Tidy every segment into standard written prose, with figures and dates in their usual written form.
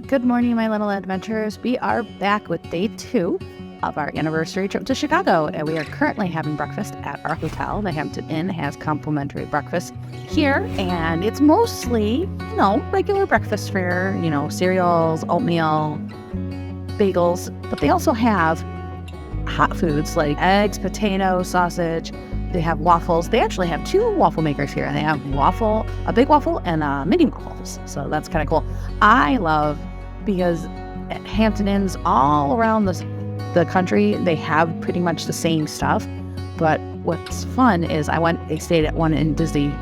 Good morning, my little adventurers. We are back with day 2 of our anniversary trip to Chicago, and we are currently having breakfast at our hotel. The Hampton Inn has complimentary breakfast here, and it's mostly, regular breakfast fare, cereals, oatmeal, bagels, but they also have hot foods like eggs, potato, sausage. They have waffles. They actually have 2 waffle makers here. They have a big waffle and mini waffles. So that's kind of cool. I love, because at Hampton Inns all around the country, they have pretty much the same stuff. But what's fun is I stayed at one in Disney,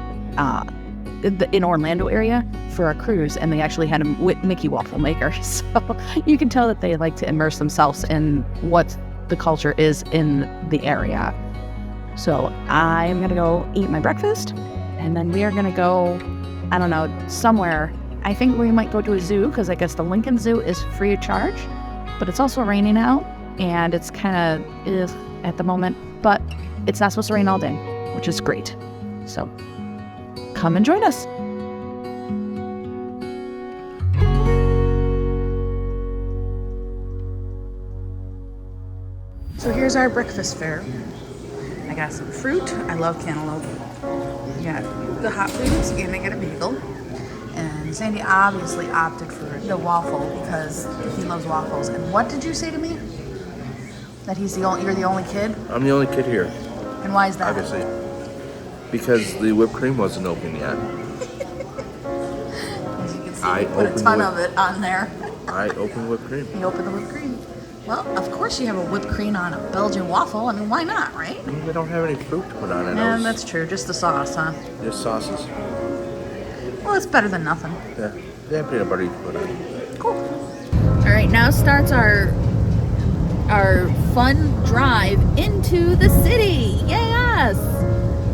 in Orlando area for a cruise, and they actually had a Mickey waffle maker. So you can tell that they like to immerse themselves in what the culture is in the area. So I'm going to go eat my breakfast, and then we are going to go, somewhere. I think we might go to a zoo, because I guess the Lincoln Zoo is free of charge, but it's also raining out, and it's kind of at the moment, but it's not supposed to rain all day, which is great. So come and join us. So here's our breakfast fare. I got some fruit. I love cantaloupe. We got the hot foods, and I got a bagel. And Sandy obviously opted for the waffle because he loves waffles. And what did you say to me? That you're the only kid? I'm the only kid here. And why is that? Obviously. Because the whipped cream wasn't open yet. As you can see, we put a ton of it on there. I opened whipped cream. You opened the whipped cream. Well, of course you have a whipped cream on a Belgian waffle. I mean, why not, right? We don't have any fruit to put on it. Yeah, that's true. Just the sauce, huh? Just sauces. Well, it's better than nothing. Yeah. They have peanut butter you can put on it. Cool. All right, now starts our fun drive into the city. Yes!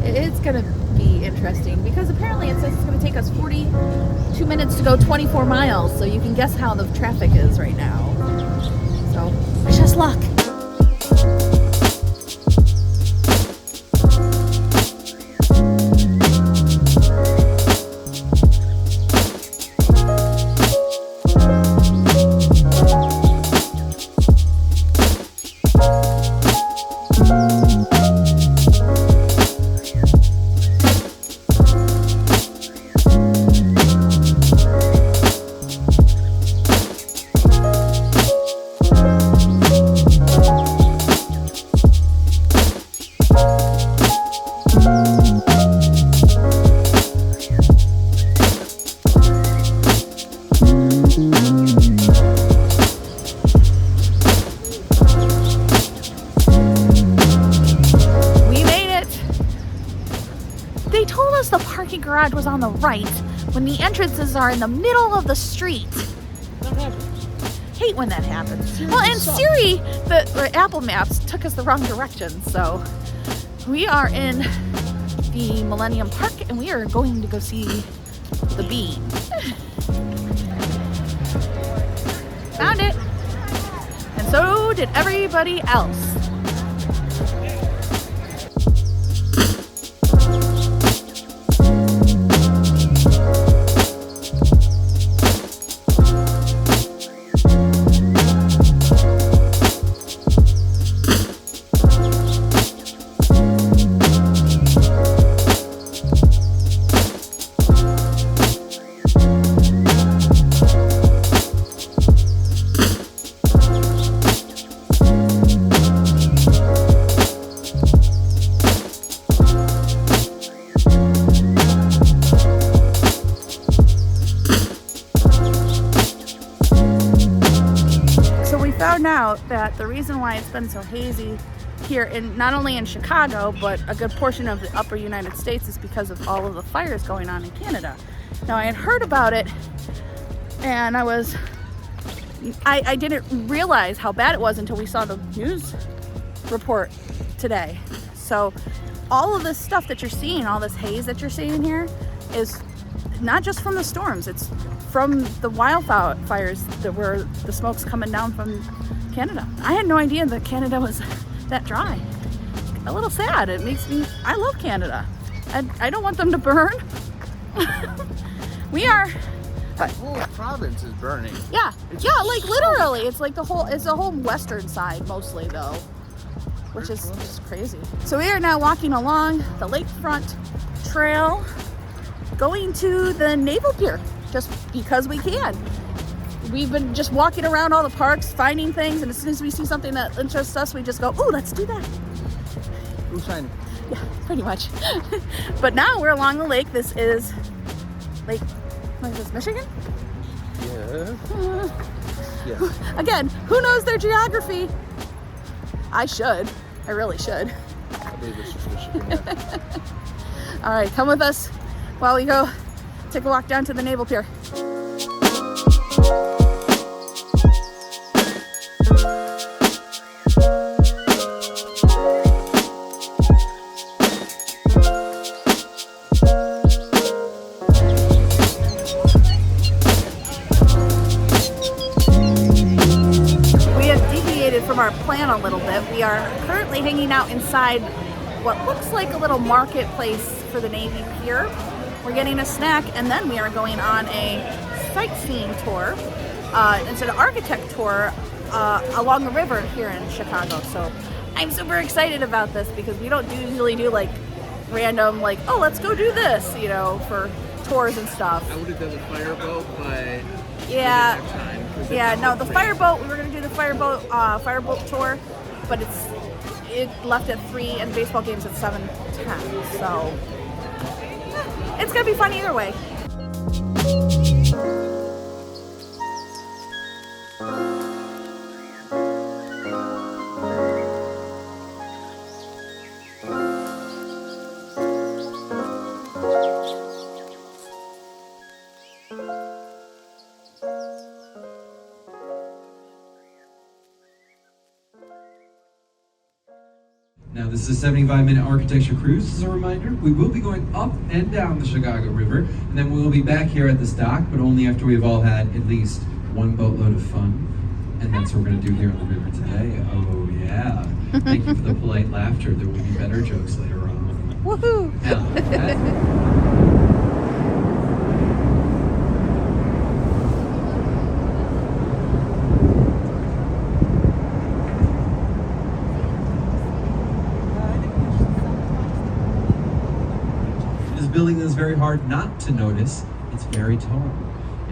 It's going to be interesting because apparently it says it's going to take us 42 minutes to go 24 miles. So you can guess how the traffic is right now. So, wish us luck. The parking garage was on the right when the entrances are in the middle of the street. Hate when that happens. Well, and Siri, the Apple Maps took us the wrong direction, so we are in the Millennium Park and we are going to go see the bean. Found it, and so did everybody else. Found out that the reason why it's been so hazy here, not only in Chicago, but a good portion of the upper United States, is because of all of the fires going on in Canada. Now, I had heard about it, and I didn't realize how bad it was until we saw the news report today. So all of this stuff that you're seeing, all this haze that you're seeing here, is not just from the storms, it's from the wildfires where the smoke's coming down from Canada. I had no idea that Canada was that dry. A little sad. It makes me, I love Canada. I don't want them to burn. We are But The whole province is burning. yeah, yeah, like literally, it's like the whole western side mostly though, which is just crazy. So we are now walking along the lakefront trail, going to the Navy Pier, just because we can. We've been just walking around all the parks, finding things, and as soon as we see something that interests us, we just go, "Ooh, let's do that." Who's signing? Yeah, pretty much. But now we're along the lake. This is Lake, what is this, Michigan? Yeah. Yes. Again, who knows their geography? I should. I really should. I believe it's just Michigan. Yeah. All right, come with us while we go take a walk down to the Navy Pier. From our plan a little bit. We are currently hanging out inside what looks like a little marketplace for the Navy Pier. We're getting a snack, and then we are going on a sightseeing tour. It's an architect tour along the river here in Chicago. So I'm super excited about this because we don't usually do like random like, oh, let's go do this, you know, for tours and stuff. I would have done the fireboat, but yeah. we didn't have time. Yeah, no, the fireboat, we were going to do the fireboat tour, but it left at 3 and the baseball game's at 7:10, so it's going to be fun either way. Now this is a 75-minute architecture cruise. As a reminder, we will be going up and down the Chicago River, and then we will be back here at this dock, but only after we've all had at least one boatload of fun. And that's what we're going to do here on the river today. Oh yeah. Thank you for the polite laughter. There will be better jokes later on. Woohoo! Building that is very hard not to notice. It's very tall.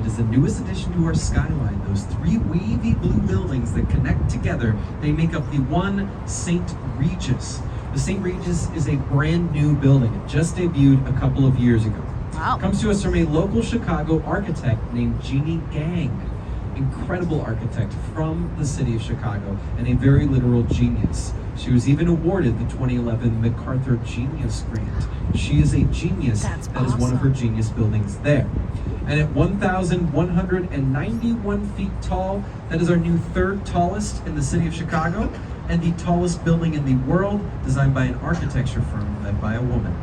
It is the newest addition to our skyline. Those 3 wavy blue buildings that connect together, they make up the one St. Regis. The St. Regis is a brand new building. It just debuted a couple of years ago. Wow. It comes to us from a local Chicago architect named Jeannie Gang. Incredible architect from the city of Chicago and a very literal genius. She was even awarded the 2011 MacArthur Genius Grant. She is a genius. That's That is one of her genius buildings there. And at 1,191 feet tall, that is our new 3rd tallest in the city of Chicago and the tallest building in the world, designed by an architecture firm led by a woman.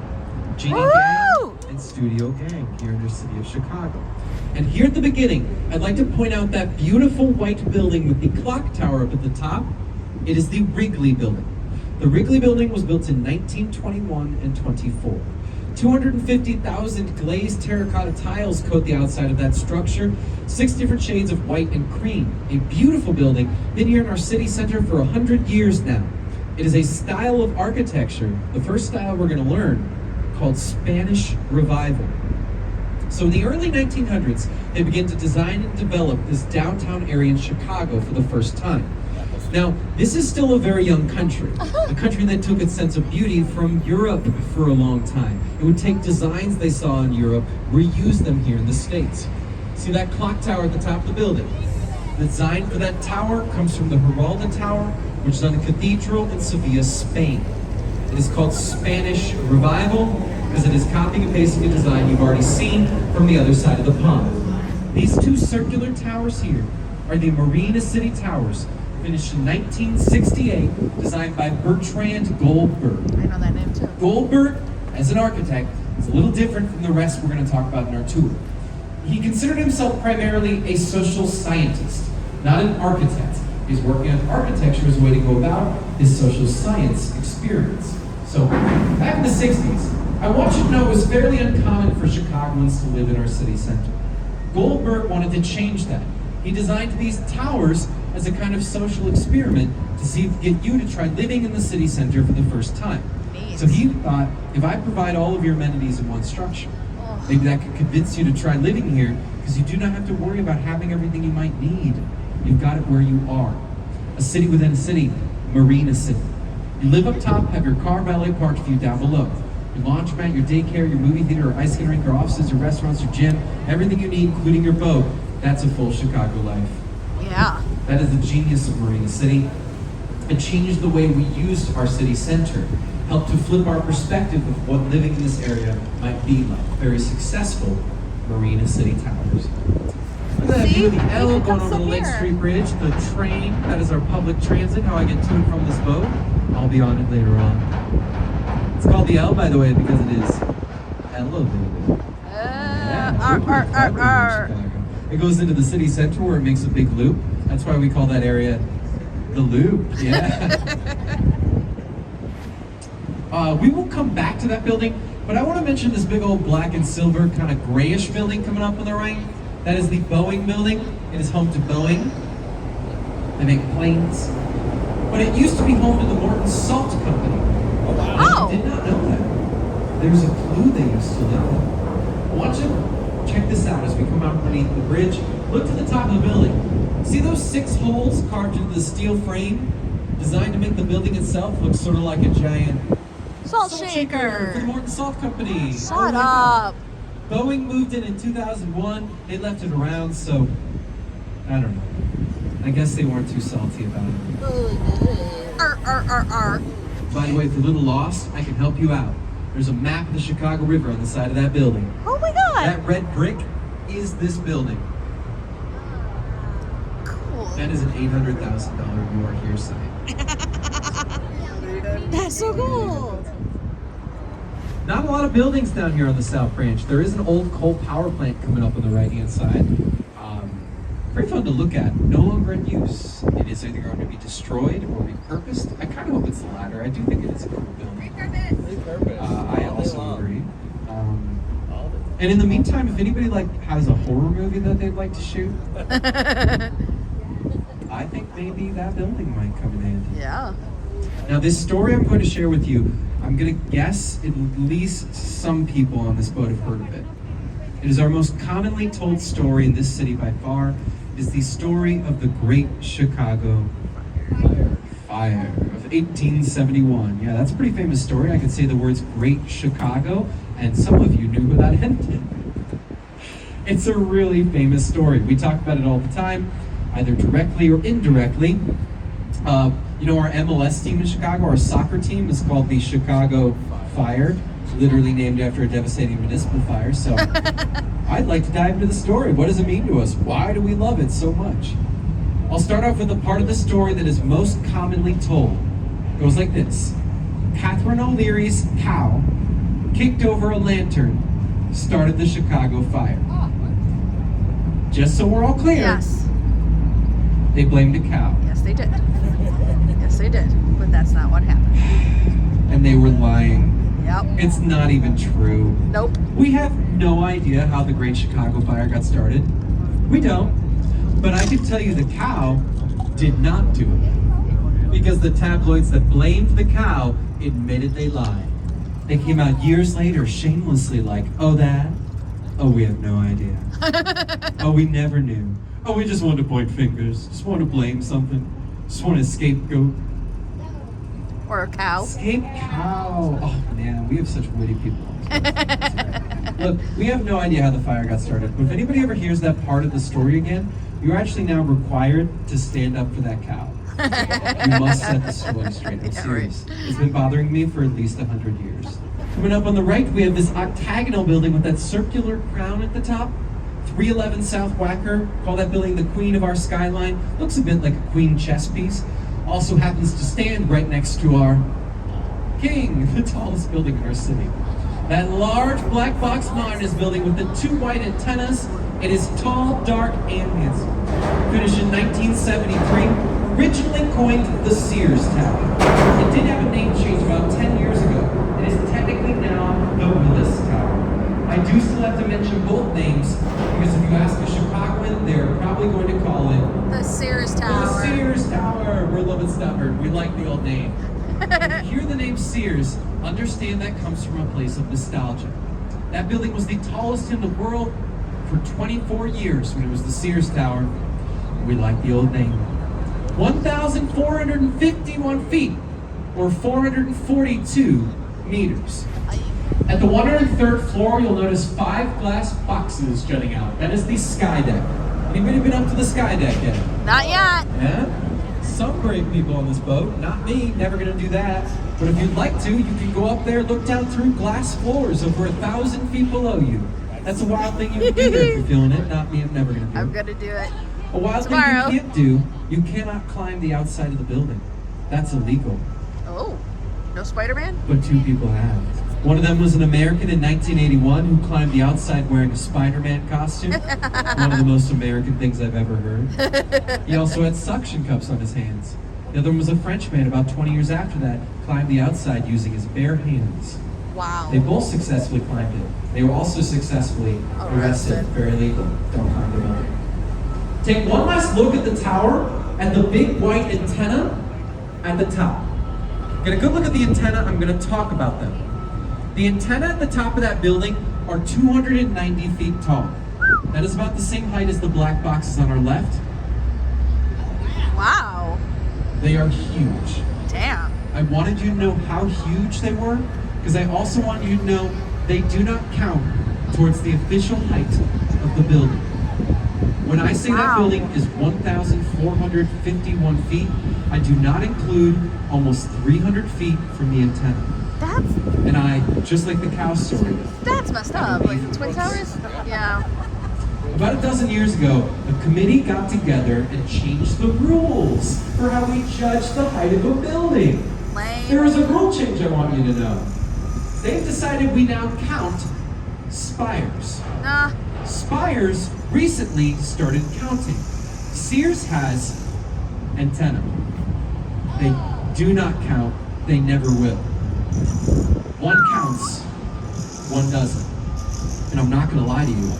Jeannie Gang and Studio Gang here in the city of Chicago. And here at the beginning, I'd like to point out that beautiful white building with the clock tower up at the top. It is the Wrigley Building. The Wrigley Building was built in 1921 and 24. 250,000 glazed terracotta tiles coat the outside of that structure, 6 different shades of white and cream. A beautiful building, been here in our city center for 100 years now. It is a style of architecture, the first style we're going to learn, called Spanish Revival. So in the early 1900s, they began to design and develop this downtown area in Chicago for the first time. Now, this is still a very young country, a country that took its sense of beauty from Europe for a long time. It would take designs they saw in Europe, reuse them here in the States. See that clock tower at the top of the building? The design for that tower comes from the Giralda Tower, which is on a cathedral in Sevilla, Spain. It is called Spanish Revival because it is copying and pasting a design you've already seen from the other side of the pond. These 2 circular towers here are the Marina City Towers, finished in 1968, designed by Bertrand Goldberg. I know that name too. Goldberg, as an architect, is a little different from the rest we're going to talk about in our tour. He considered himself primarily a social scientist, not an architect. He's working on architecture as a way to go about his social science experiments. So, back in the 60s, I want you to know it was fairly uncommon for Chicagoans to live in our city center. Goldberg wanted to change that. He designed these towers as a kind of social experiment to see if get you to try living in the city center for the first time. Neat. So he thought, if I provide all of your amenities in one structure, maybe that could convince you to try living here, because you do not have to worry about having everything you might need. You've got it where you are. A city within a city, Marina City. You live up top, have your car valet parked for you down below. Your laundromat, your daycare, your movie theater, or ice skating rink, your offices, your restaurants, your gym, everything you need, including your boat. That's a full Chicago life. Yeah. That is the genius of Marina City. It changed the way we used our city center, helped to flip our perspective of what living in this area might be like. Very successful Marina City Towers. Look at that view of the L going over the Lake Street Bridge, the train, that is our public transit, how I get to and from this boat. I'll be on it later on. It's called the L, by the way, because it is elevated. It goes into the city center where it makes a big loop. That's why we call that area the Loop. Yeah. We will come back to that building, but I want to mention this big old black and silver kind of grayish building coming up on the right. That is the Boeing building. It is home to Boeing. They make planes. But it used to be home to the Morton Salt Company. Oh, wow. I did not know that. There's a clue they used to live in. I want you to check this out as we come out beneath the bridge. Look to the top of the building. See those 6 holes carved into the steel frame? Designed to make the building itself look sort of like a giant Salt for the shaker. Morton Salt Company. Shut up. Boeing moved in 2001. They left it around, so I don't know. I guess they weren't too salty about it. By the way, if you're a little lost, I can help you out. There's a map of the Chicago River on the side of that building. Oh my god. That red brick is this building. Cool. That is an $800,000 You Are Here sign. That's so cool. Not a lot of buildings down here on the South Branch. There is an old coal power plant coming up on the right-hand side. Very fun to look at. No longer in use. It is either going to be destroyed or repurposed. I kind of hope it's the latter. I do think it is a cool building. I also agree. And in the meantime, if anybody has a horror movie that they'd like to shoot, I think maybe that building might come in handy. Yeah. Now, this story I'm going to share with you, I'm going to guess at least some people on this boat have heard of it. It is our most commonly told story in this city by far. It is the story of the Great Chicago Fire of 1871. Yeah, that's a pretty famous story. I could say the words Great Chicago, and some of you knew who that ended. It's a really famous story. We talk about it all the time, either directly or indirectly. Our MLS team in Chicago, our soccer team, is called the Chicago Fire, literally named after a devastating municipal fire. So I'd like to dive into the story. What does it mean to us? Why do we love it so much? I'll start off with the part of the story that is most commonly told. It goes like this. Catherine O'Leary's cow kicked over a lantern, started the Chicago Fire. Just so we're all clear, Yes. they blamed a cow. Yes, they did. Yes, they did. But that's not what happened. And they were lying. Yep. It's not even true. Nope. We have no idea how the Great Chicago Fire got started. We don't. But I can tell you the cow did not do it. Because the tabloids that blamed the cow admitted they lied. They came out years later shamelessly like, oh that? Oh, we have no idea. Oh, we never knew. Oh, we just wanted to point fingers. Just wanted to blame something. Just wanted to scapegoat. Or a cow. Escape cow. Oh man, we have such witty people. Look, we have no idea how the fire got started, but if anybody ever hears that part of the story again, you're actually now required to stand up for that cow. You must set the story straight. I'm serious. It's been bothering me for at least 100 years. Coming up on the right, we have this octagonal building with that circular crown at the top. 311 South Wacker. Call that building the queen of our skyline. Looks a bit like a queen chess piece. Also happens to stand right next to our king, the tallest building in our city. That large black box modernist building with the 2 white antennas. It is tall, dark, and handsome. Finished in 1973, originally coined the Sears Tower. It did have a name change about 10 years ago. It is technically now the Willis Tower. I do still have to mention both names because if you ask a Chicagoan, they're probably going to call it The Sears Tower. the Sears Tower. We're a little bit stubborn. We like the old name. If you hear the name Sears, understand that comes from a place of nostalgia. That building was the tallest in the world for 24 years when it was the Sears Tower. We like the old name. 1,451 feet, or 442 meters. At the 103rd floor, you'll notice 5 glass boxes jutting out. That is the sky deck. Anybody been up to the sky deck yet? Not yet. Yeah? Some brave people on this boat. Not me, never gonna do that. But if you'd like to, you can go up there, look down through glass floors over 1,000 feet below you. That's a wild thing you can do there if you're feeling it. Not me, I'm never gonna do it. I'm gonna do it. A wild Tomorrow. thing you can't do, you cannot climb the outside of the building. That's illegal. Oh, no Spider-Man? But 2 people have. One of them was an American in 1981 who climbed the outside wearing a Spider-Man costume. One of the most American things I've ever heard. He also had suction cups on his hands. The other one was a Frenchman about 20 years after that, climbed the outside using his bare hands. Wow. They both successfully climbed it. They were also successfully arrested for illegal. Don't climb the building. Take one last look at the tower, at the big white antenna at the top. Get a good look at the antenna, I'm gonna talk about them. The antenna at the top of that building are 290 feet tall. That is about the same height as the black boxes on our left. Wow. They are huge. Damn. I wanted you to know how huge they were, because I also want you to know they do not count towards the official height of the building. When I say that building is 1,451 feet, I do not include almost 300 feet from the antenna. And I, just like the cow story. That's messed up. Like the Twin Towers? Yeah. About a dozen years ago, a committee got together and changed the rules for how we judge the height of a building. Lame. There is a rule change I want you to know. They've decided we now count spires. Nah. Spires recently started counting. Sears has antenna. They do not count. They never will. One counts, one doesn't. And I'm not gonna lie to you,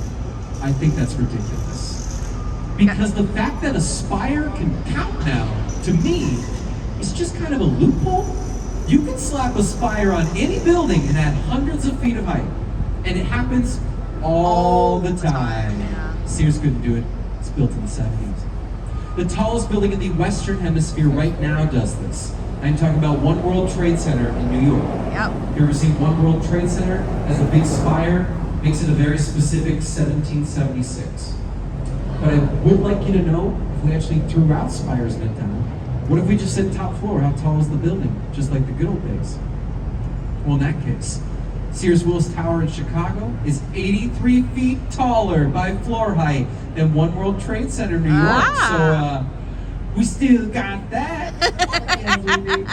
I think that's ridiculous. Because the fact that a spire can count now, to me, is just kind of a loophole. You can slap a spire on any building and add hundreds of feet of height. And it happens all the time. Yeah. Sears couldn't do it. It's built in the 70s. The tallest building in the Western Hemisphere right now does this. I'm talking about One World Trade Center in New York. Yep. You ever seen One World Trade Center as a big spire? Makes it a very specific 1776. But I would like you to know, if we actually threw out spires in a town, what if we just said top floor? How tall is the building? Just like the good old days. Well, in that case, Sears Willis Tower in Chicago is 83 feet taller by floor height than One World Trade Center in New York. So, we still got that. Yeah, we do.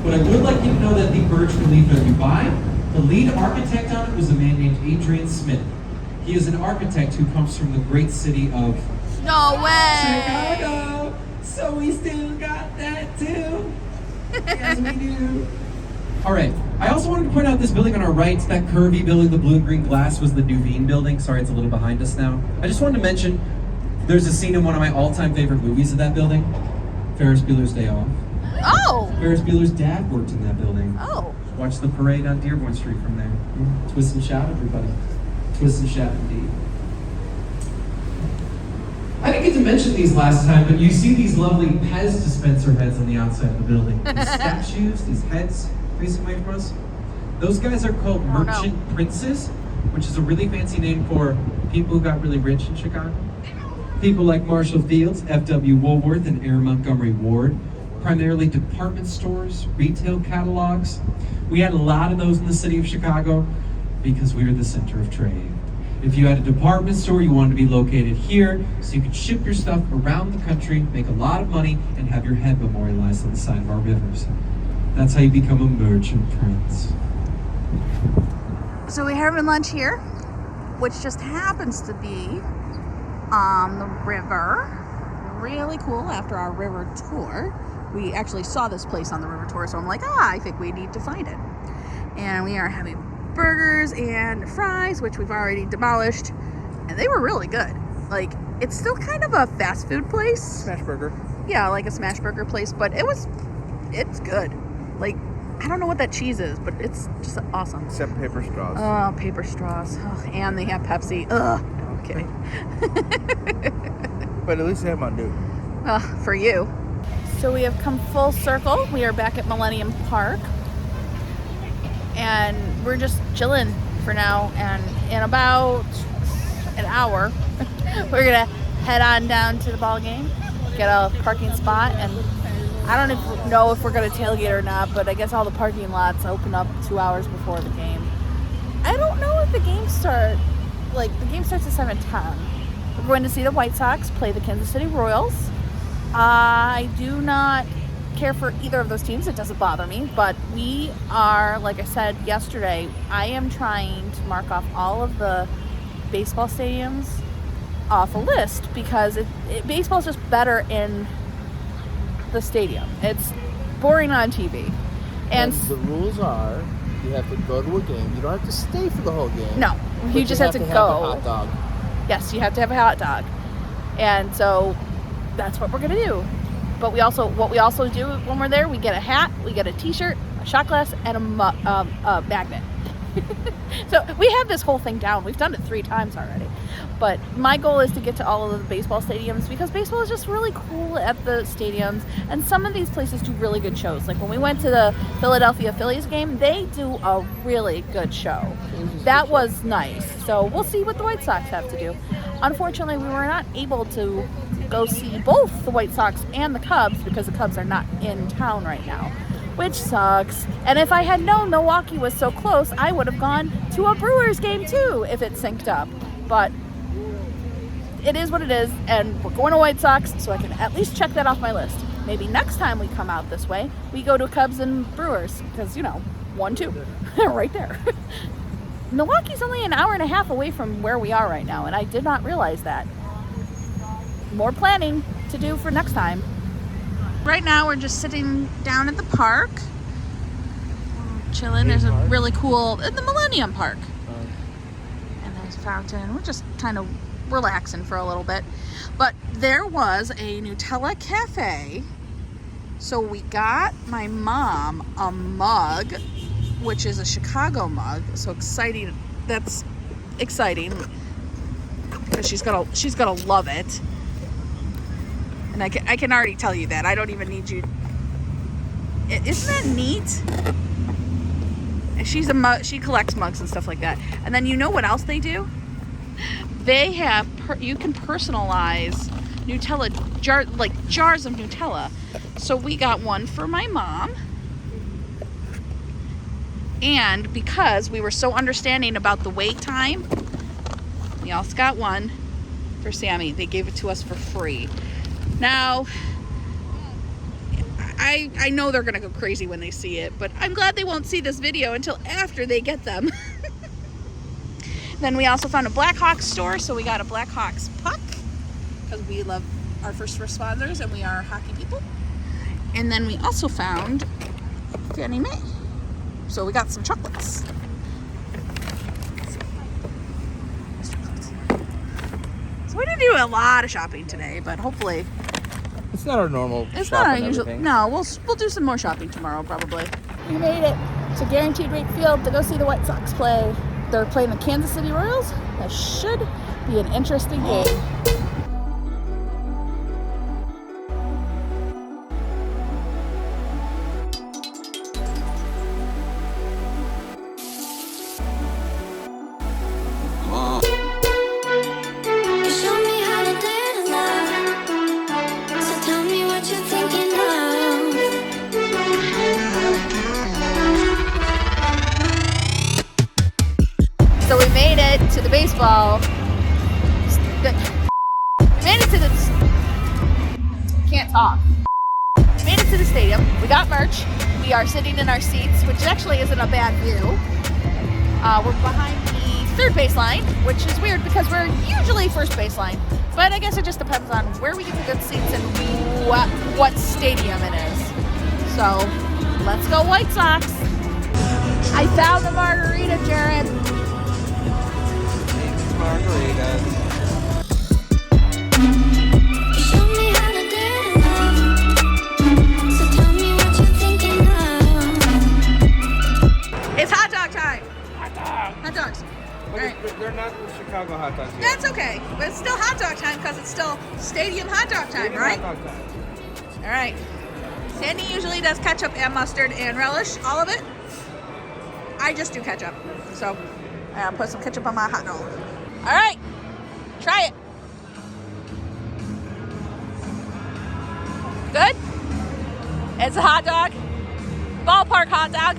But I would like you to know that the Burj Khalifa in Dubai, the lead architect on it was a man named Adrian Smith. He is an architect who comes from the great city of No way. Chicago. So we still got that too. Yes, we do. All right. I also wanted to point out this building on our right, that curvy building, the blue and green glass, was the Nuveen building. Sorry, it's a little behind us now. I just wanted to mention, there's a scene in one of my all-time favorite movies of that building, Ferris Bueller's Day Off. Oh. Ferris Bueller's dad worked in that building. Oh. Watch the parade on Dearborn Street from there. Twist and shout, everybody. Twist and shout, indeed. I didn't get to mention these last time, but you see these lovely Pez dispenser heads on the outside of the building. These statues, these heads facing away from us. Those guys are called merchant princes, which is a really fancy name for people who got really rich in Chicago. People like Marshall Fields, F.W. Woolworth, and Aaron Montgomery Ward. Primarily department stores, retail catalogs. We had a lot of those in the city of Chicago because we were the center of trade. If you had a department store, you wanted to be located here so you could ship your stuff around the country, make a lot of money, and have your head memorialized on the side of our rivers. That's how you become a merchant prince. So we're having lunch here, which just happens to be on the river. Really cool. After our river tour, we actually saw this place on the river tour, so I'm like, I think we need to find it. And we are having burgers and fries, which we've already demolished, and they were really good. Like, it's still kind of a fast food place. Smash burger. Yeah, like a smash burger place, but it's good. Like, I don't know what that cheese is, but it's just awesome. Except paper straws. Oh, paper straws. Oh, and they have Pepsi. Ugh. Okay. But at least they have Mountain Dew. For you. So we have come full circle. We are back at Millennium Park. And we're just chilling for now. And in about an hour, we're going to head on down to the ball game, get a parking spot, and I don't know if we're going to tailgate or not, but I guess all the parking lots open up 2 hours before the game. I don't know if the game starts at 7:10. We're going to see the White Sox play the Kansas City Royals. I do not care for either of those teams. It doesn't bother me, but we are, like I said yesterday, I am trying to mark off all of the baseball stadiums off a list because baseball is just better in the stadium. It's boring on TV. And the rules are you have to go to a game. You don't have to stay for the whole game. No, you just have to have go. a hot dog. Yes, you have to have a hot dog. And so that's what we're going to do. But what we also do when we're there, we get a hat, we get a t-shirt, a shot glass, and a magnet. So we have this whole thing down. We've done it 3 times already. But my goal is to get to all of the baseball stadiums because baseball is just really cool at the stadiums. And some of these places do really good shows. Like when we went to the Philadelphia Phillies game, they do a really good show. That was nice. So we'll see what the White Sox have to do. Unfortunately, we were not able to go see both the White Sox and the Cubs because the Cubs are not in town right now, which sucks. And if I had known Milwaukee was so close, I would have gone to a Brewers game too if it synced up. But it is what it is, and we're going to White Sox, so I can at least check that off my list. Maybe next time we come out this way, we go to Cubs and Brewers, because, 1-2, right there. Milwaukee's only an hour and a half away from where we are right now, and I did not realize that. More planning to do for next time. Right now, we're just sitting down at the park, chilling. There's a really cool, in the Millennium Park. And there's a fountain. We're just kind of relaxing for a little bit. But there was a Nutella cafe. So we got my mom a mug, which is a Chicago mug. So exciting. That's exciting. Because she's gonna love it. And I can already tell you that. I don't even need you. Isn't that neat? She collects mugs and stuff like that. And then you know what else they do? They have you can personalize Nutella jars of Nutella. So we got one for my mom. And because we were so understanding about the wait time, we also got one for Sammy. They gave it to us for free. Now, I know they're going to go crazy when they see it, but I'm glad they won't see this video until after they get them. Then we also found a Blackhawks store, so we got a Blackhawks puck because we love our first responders and we are hockey people. And then we also found Fannie Mae. So we got some chocolates. So we didn't do a lot of shopping today, but hopefully It's not our normal. it's not our usual. No, we'll do some more shopping tomorrow probably. We made it to Guaranteed Rate Field to go see the White Sox play. They're playing the Kansas City Royals. That should be an interesting game. So we made it to the baseball. We made it to the. Can't talk. We made it to the stadium. We got merch. We are sitting in our seats, which actually isn't a bad view. We're behind the third baseline, which is weird because we're usually first baseline. But I guess it just depends on where we get the good seats and what stadium it is. So let's go White Sox. I found the margarita, Jared. Margaritas. Show me how to dance. So tell me what you're thinking of. It's hot dog time. Hot dogs. But Right. they're not the Chicago hot dogs yet. That's okay, but it's still hot dog time because it's still stadium hot dog time, right? Hot dog time. All right. Sandy usually does ketchup and mustard and relish, all of it. I just do ketchup. So I'll put some ketchup on my hot dog. All right, try it. Good? It's a hot dog. Ballpark hot dog.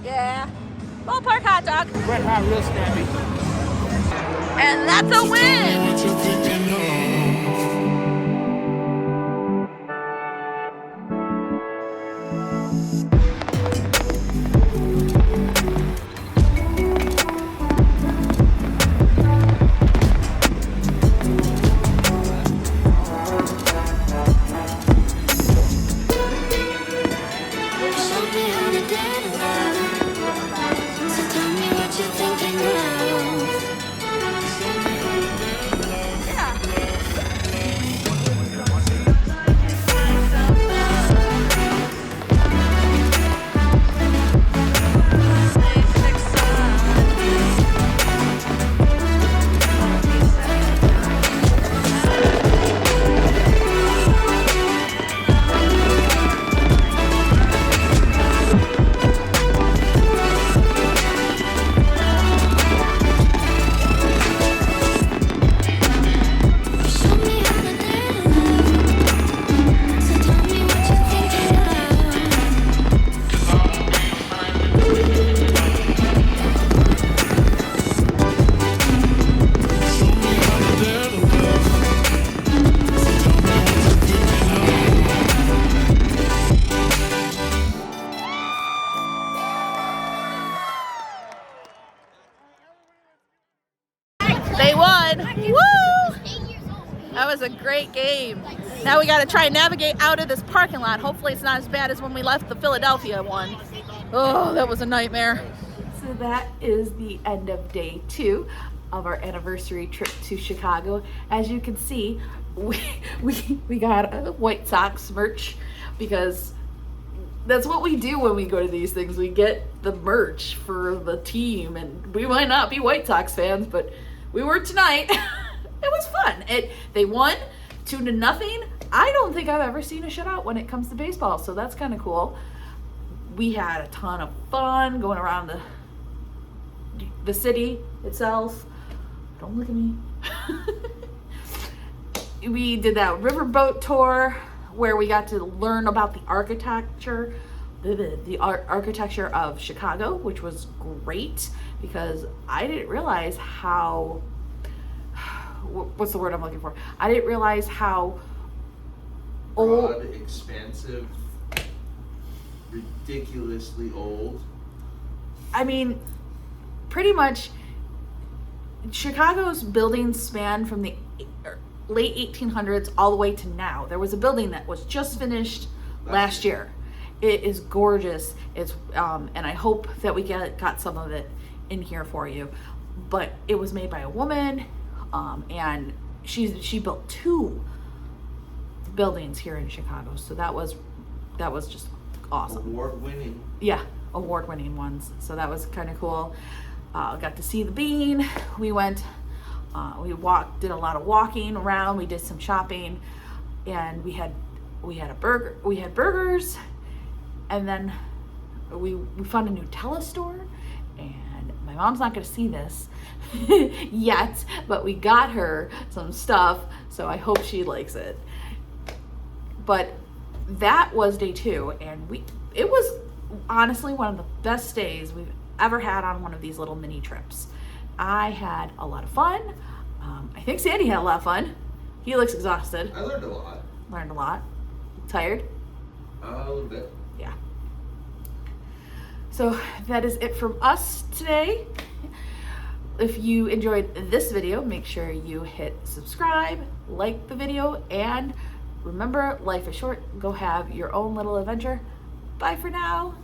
Yeah. Ballpark hot dog. Red hot, real snappy. And that's a win. Show me how to dance. So tell me what you're thinking of. Show me how to dance. So tell me what you're thinking of. They won. Woo! That was a great game. Now we got to try and navigate out of this parking lot. Hopefully it's not as bad as when we left the Philadelphia one. Oh, that was a nightmare. So that is the end of day 2 of our anniversary trip to Chicago. As you can see, we got a White Sox merch because that's what we do when we go to these things. We get the merch for the team, and we might not be White Sox fans, but we were tonight. It was fun. They won 2-0. I don't think I've ever seen a shutout when it comes to baseball, so that's kind of cool. We had a ton of fun going around the city itself. Don't look at me. We did that riverboat tour where we got to learn about the architecture of Chicago, which was great because I didn't realize how, what's the word I'm looking for? I didn't realize how old, Broad, expansive, ridiculously old. I mean, pretty much Chicago's buildings span from the late 1800s all the way to now. There was a building that was just finished last year. It is gorgeous. It's and I hope that we got some of it in here for you. But it was made by a woman, and she built 2 buildings here in Chicago. So that was just awesome. Award-winning. Yeah, award-winning ones. So that was kind of cool. Got to see the Bean. We went. We did a lot of walking around. We did some shopping, and we had a burger. We had burgers, and then we found a Nutella store. And my mom's not going to see this yet, but we got her some stuff, so I hope she likes it. But that was day 2, and it was honestly one of the best days we've ever had on one of these little mini trips. I had a lot of fun. I think Sandy had a lot of fun. He looks exhausted. I learned a lot. Tired? A little bit. Yeah. So that is it from us today. If you enjoyed this video, make sure you hit subscribe, like the video, and remember, life is short. Go have your own little adventure. Bye for now.